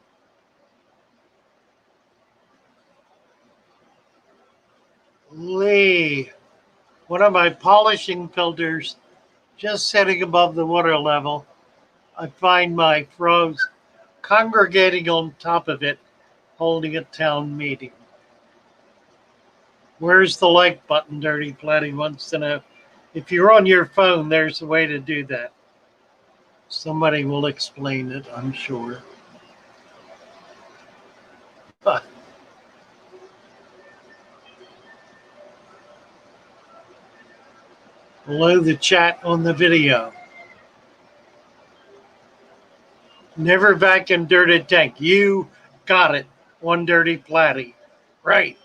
Lee. One of my polishing filters just sitting above the water level. I find my frogs congregating on top of it, holding a town meeting. Where's the like button, Dirty Platy wants to know. If you're on your phone, there's a way to do that. Somebody will explain it, I'm sure. Below the chat on the video. Never vacuum dirted tank. You got it. One Dirty Platy. Right.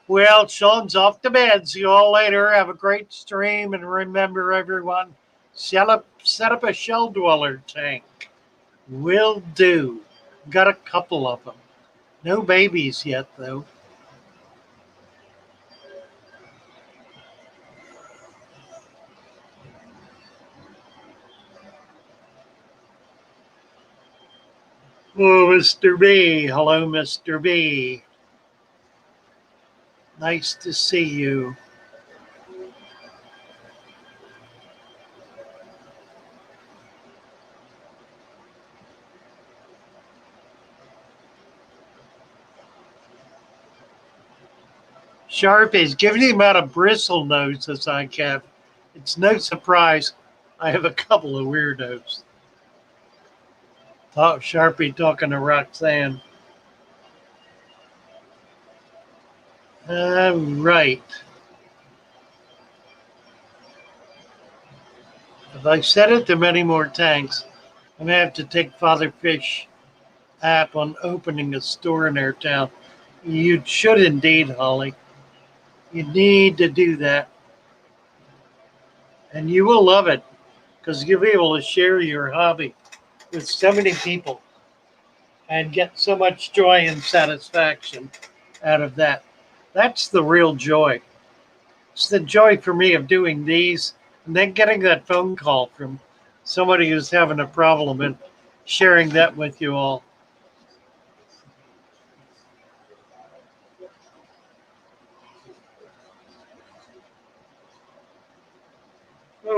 Well, Sean's off to bed. See you all later. Have a great stream. And remember, everyone, set up a shell dweller tank. Will do. Got a couple of them. No babies yet, though. Oh, Mr. B. Hello, Mr. B. Nice to see you. Sharp is given the amount of bristle noses I have. It's no surprise I have a couple of weirdos. Sharpie talking to Roxanne. Right. If I set it to many more tanks, I'm going to have to take Father Fish app on opening a store in our town. You should indeed, Holly. You need to do that. And you will love it because you'll be able to share your hobby with so many people and get so much joy and satisfaction out of that. That's the real joy. It's the joy for me of doing these and then getting that phone call from somebody who's having a problem and sharing that with you all.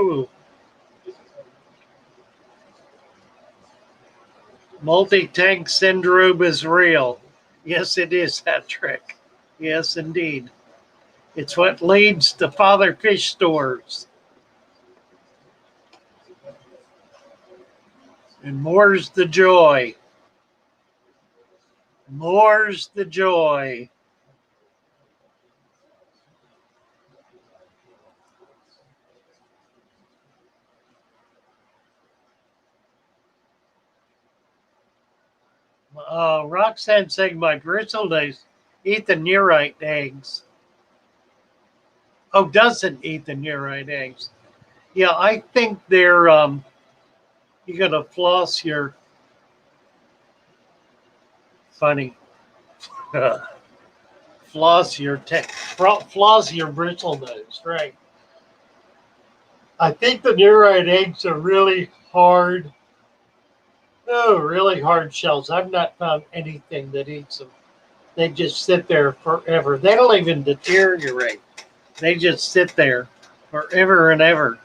Ooh. Multi-tank syndrome is real. Yes, it is, that trick. Yes, indeed. It's what leads to father fish stores. And more's the joy. More's the joy. Roxanne saying my bristlenose eat the nearite eggs. Oh, doesn't eat the nearite eggs. Yeah, I think they're you gotta floss your funny floss your bristlenose, right? I think the nearite eggs are really hard. Oh, really hard shells. I've not found anything that eats them. They just sit there forever. They don't even deteriorate. They just sit there forever and ever.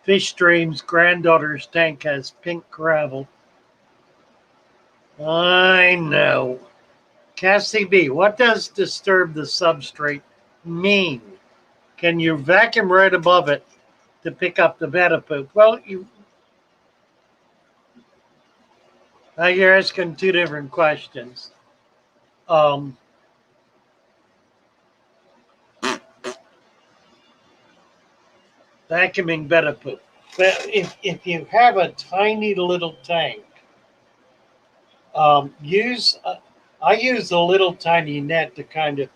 Fish Stream's granddaughter's tank has pink gravel. I know. Cassie B, what does disturb the substrate mean? Can you vacuum right above it to pick up the betta poop? Well, you're asking two different questions. Um, Vacuuming betta poop. But if you have a tiny little tank, I use a little tiny net to kind of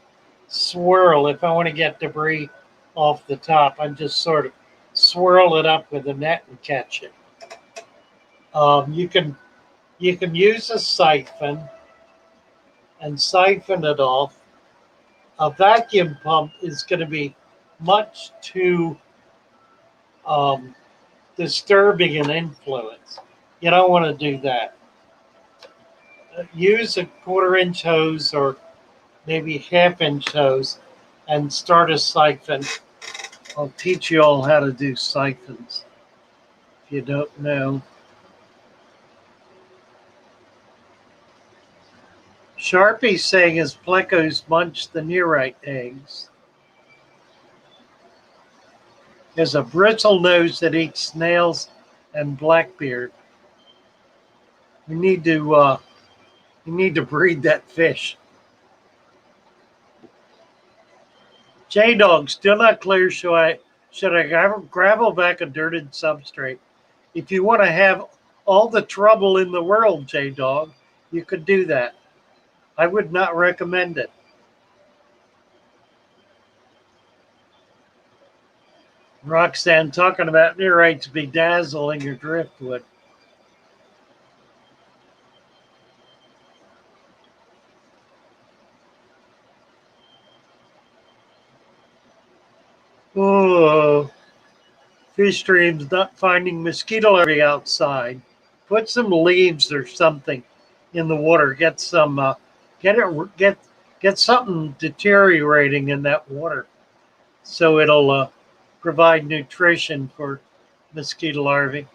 swirl if I want to get debris off the top. I just sort of swirl it up with a net and catch it. You can use a siphon and siphon it off. A vacuum pump is going to be much too disturbing an influence. You don't want to do that. Use a 1/4 inch hose or maybe 1/2 inch hose and start a siphon. I'll teach you all how to do siphons if you don't know. Sharpie saying his plecos munch the nearite eggs. There's a bristle nose that eats snails and blackbeard. We need to breed that fish. J Dog still not clear. Should I gravel back a dirted substrate? If you want to have all the trouble in the world, J Dog, you could do that. I would not recommend it. Roxanne talking about nearites bedazzling your driftwood. Oh, fish streams not finding mosquito larvae outside. Put some leaves or something in the water. Get some get something deteriorating in that water, so it'll provide nutrition for mosquito larvae.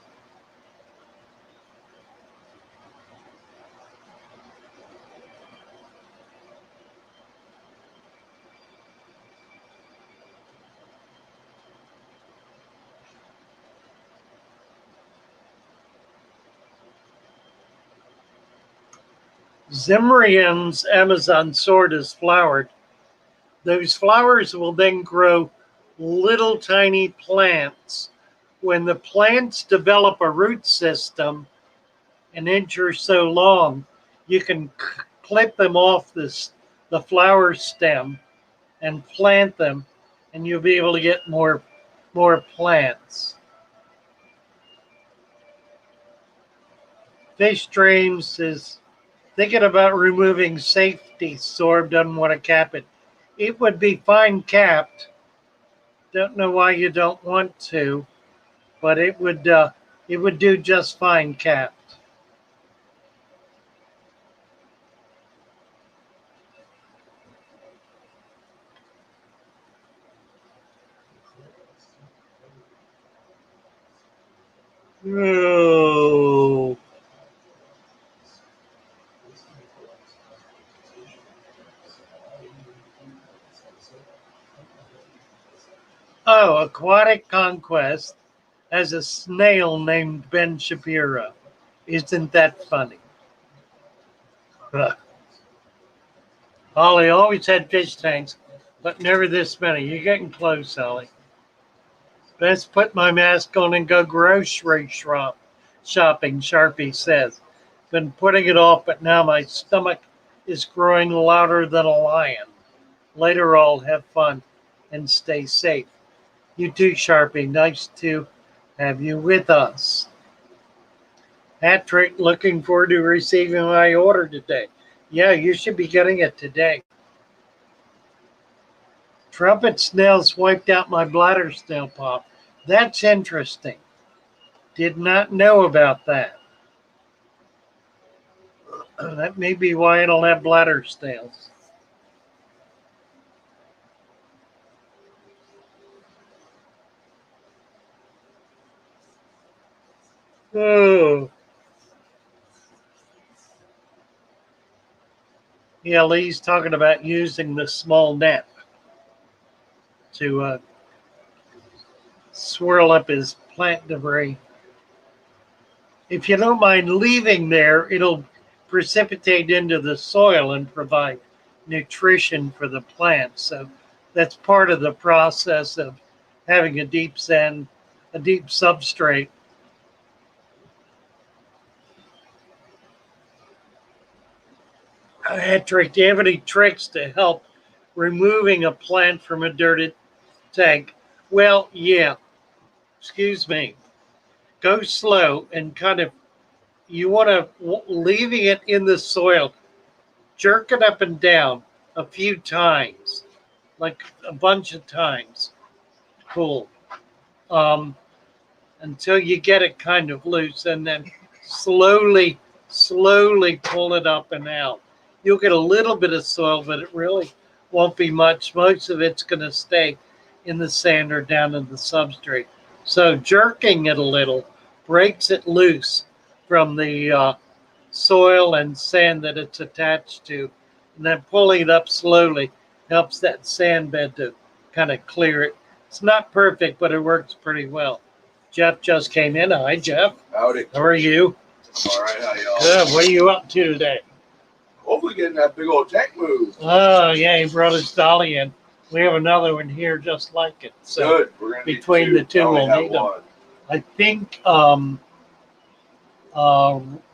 Zimrian's Amazon sword is flowered. Those flowers will then grow little tiny plants. When the plants develop a root system an inch or so long, you can clip them off the flower stem and plant them, and you'll be able to get more plants. Fish Dreams is thinking about removing safety. Sorb doesn't want to cap it. It would be fine capped. Don't know why you don't want to, but it would do just fine capped. Oh. Oh, Aquatic Conquest has a snail named Ben Shapiro. Isn't that funny? Holly always had fish tanks, but never this many. You're getting close, Holly. Best put my mask on and go grocery shopping, Sharpie says. Been putting it off, but now my stomach is growing louder than a lion. Later, all have fun and stay safe. You too, Sharpie. Nice to have you with us. Patrick, looking forward to receiving my order today. Yeah, you should be getting it today. Trumpet snails wiped out my bladder snail pop. That's interesting. Did not know about that. That may be why I don't have bladder snails. Oh. Yeah, Lee's talking about using the small net to swirl up his plant debris. If you don't mind leaving there, it'll precipitate into the soil and provide nutrition for the plant. So that's part of the process of having a deep substrate. Patrick, do you have any tricks to help removing a plant from a dirty tank? Well, yeah. Excuse me. Go slow and kind of, you want to, leaving it in the soil, jerk it up and down a few times, like a bunch of times. Cool. Um, until you get it kind of loose, and then slowly pull it up and out. You'll get a little bit of soil, but it really won't be much. Most of it's going to stay in the sand or down in the substrate. So jerking it a little breaks it loose from the soil and sand that it's attached to. And then pulling it up slowly helps that sand bed to kind of clear it. It's not perfect, but it works pretty well. Jeff just came in. Hi, Jeff. Howdy. How are you? All right, how y'all? Good. What are you up to today? Hopefully getting that big old tank moved. Oh, yeah, he brought his dolly in. We have another one here just like it. So Good. We're gonna between need the two, I only we'll have need them. one. I think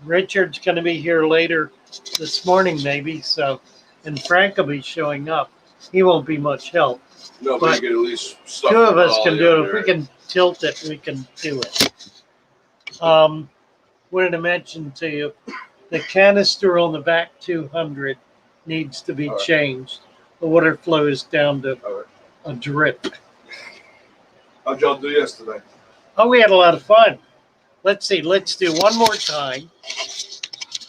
Richard's going to be here later this morning, maybe. So, and Frank will be showing up. He won't be much help. No, But but you can at least stuff Two of the us can dolly do it. under If we can tilt it, we can do it. Wanted to mention to you, the canister on the back 200 needs to be All right. changed. The water flow is down to All right. a drip. How'd y'all do yesterday? Oh, we had a lot of fun. Let's see. Let's do one more time.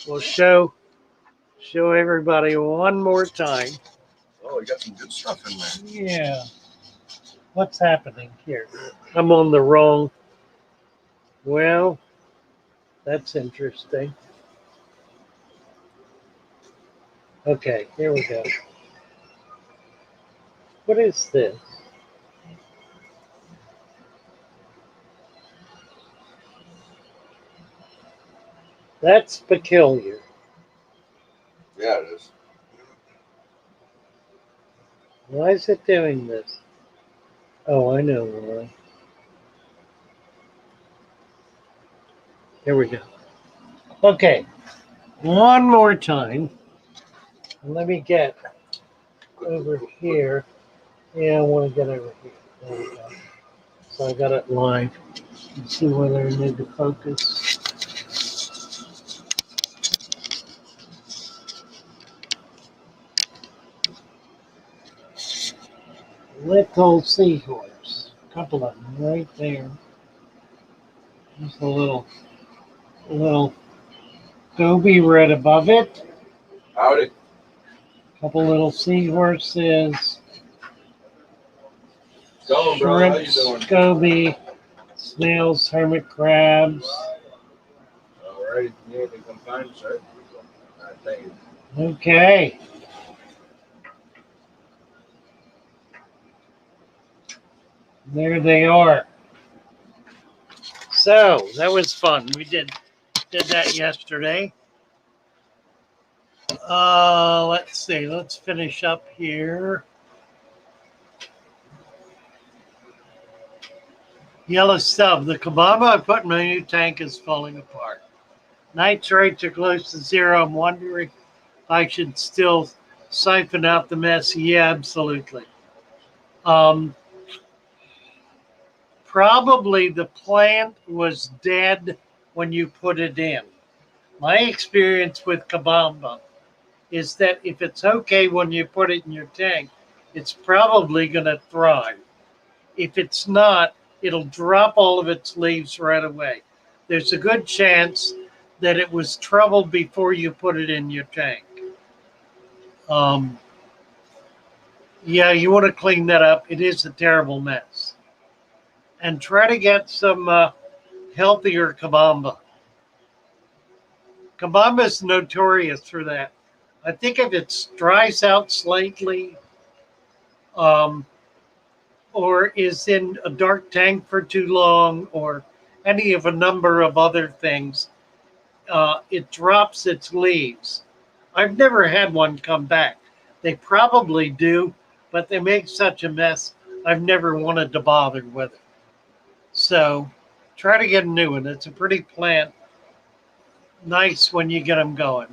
We'll show everybody one more time. Oh, you got some good stuff in there. Yeah. What's happening here? I'm on the wrong. Well, that's interesting. Okay, here we go. What is this? That's peculiar. Yeah, it is. Why is it doing this? Oh, I know why. Here we go. Okay, one more time. Let me get over here. Yeah, I want to get over here. There we go. So I got it live. Let's see whether I need to focus. Little seahorse. A couple of them right there. Just a little goby right above it. Howdy. Couple little seahorses. Going, brother. How you Shrimps, doing? goby, snails, hermit crabs. All right. You need to come find us, sir. All right, thank you. Okay. There they are. So that was fun. We did that yesterday. Let's see. Let's finish up here. Yellow stub. The kabama I put in my new tank is falling apart. Nitrates are close to zero. I'm wondering if I should still siphon out the mess. Yeah, absolutely. Probably the plant was dead when you put it in. My experience with kabamba is that if it's okay when you put it in your tank, it's probably going to thrive. If it's not, it'll drop all of its leaves right away. There's a good chance that it was troubled before you put it in your tank. Yeah, you want to clean that up. It is a terrible mess. And try to get some healthier kabamba. Kabamba is notorious for that. I think if it dries out slightly, or is in a dark tank for too long, or any of a number of other things, it drops its leaves. I've never had one come back. They probably do, but they make such a mess, I've never wanted to bother with it. So try to get a new one. It's a pretty plant. Nice when you get them going.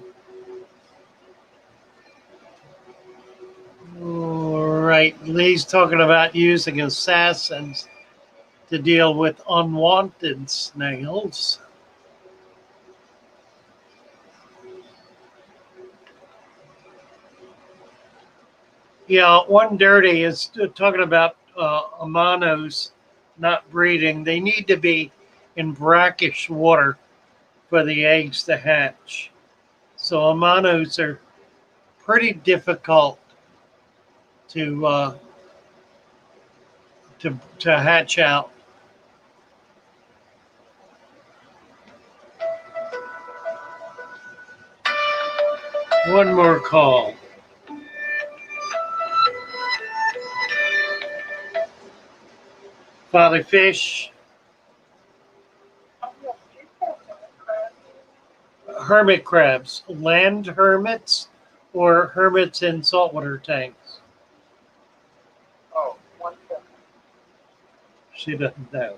All right, Lee's talking about using assassins to deal with unwanted snails. Yeah, One Dirty is talking about amanos not breeding. They need to be in brackish water for the eggs to hatch. So amanos are pretty difficult to to hatch out. One more call. Father Fish, hermit crabs, land hermits or hermits in saltwater tanks? Oh, 1 second. She doesn't know.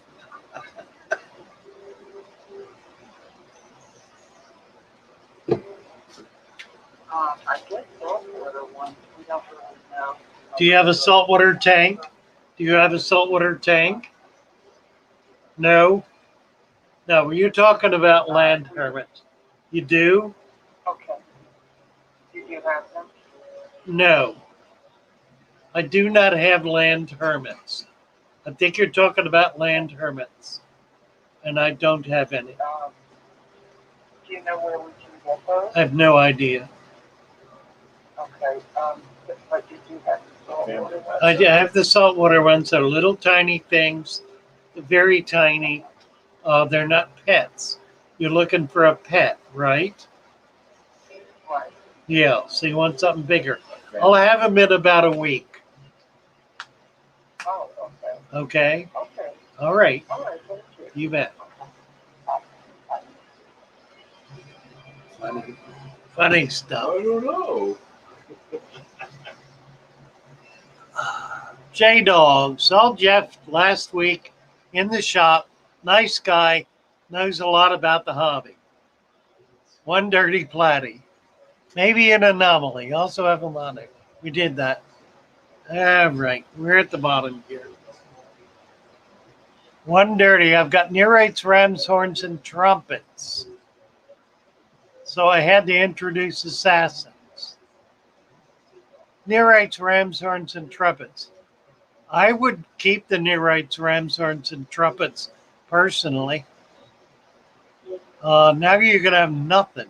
I guess saltwater ones, we don't really know. Do you have a saltwater tank? Do you have a saltwater tank? No? No, were you talking about land hermits? You do? Okay. Did you have them? No. I do not have land hermits. I think you're talking about land hermits. And I don't have any. Do you know where we can get those? I have no idea. Okay. But did you have the saltwater ones? I have the saltwater ones. They're little tiny things, very tiny. They're not pets. You're looking for a pet, right? Right. Yeah, so you want something bigger. I'll have them in about a week. Oh, okay. Okay? Okay. All right. All right. Thank you. You bet. Funny stuff. I don't know. J-Dog saw Jeff last week in the shop. Nice guy. Knows a lot about the hobby. One dirty platy. Maybe an anomaly. Also have a monitor. We did that. All right. We're at the bottom here. One dirty. I've got neurates, rams, horns, and trumpets. So I had to introduce assassins. Neurates, rams, horns, and trumpets. I would keep the neorites, ramshorns, and trumpets personally. Now you're going to have nothing.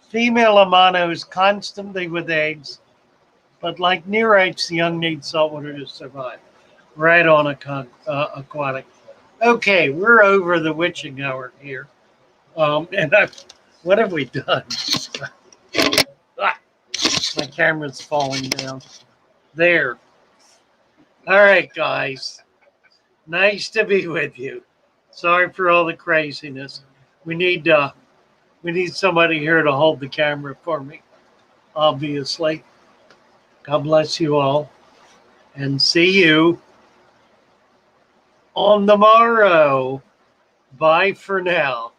Female Amano is constantly with eggs, but like neorites, the young need saltwater to survive. Right on aquatic. Okay, we're over the witching hour here. What have we done? Ah, my camera's falling down. There. All right, guys. Nice to be with you. Sorry for all the craziness. We need somebody here to hold the camera for me, obviously. God bless you all. And see you on the morrow. Bye for now.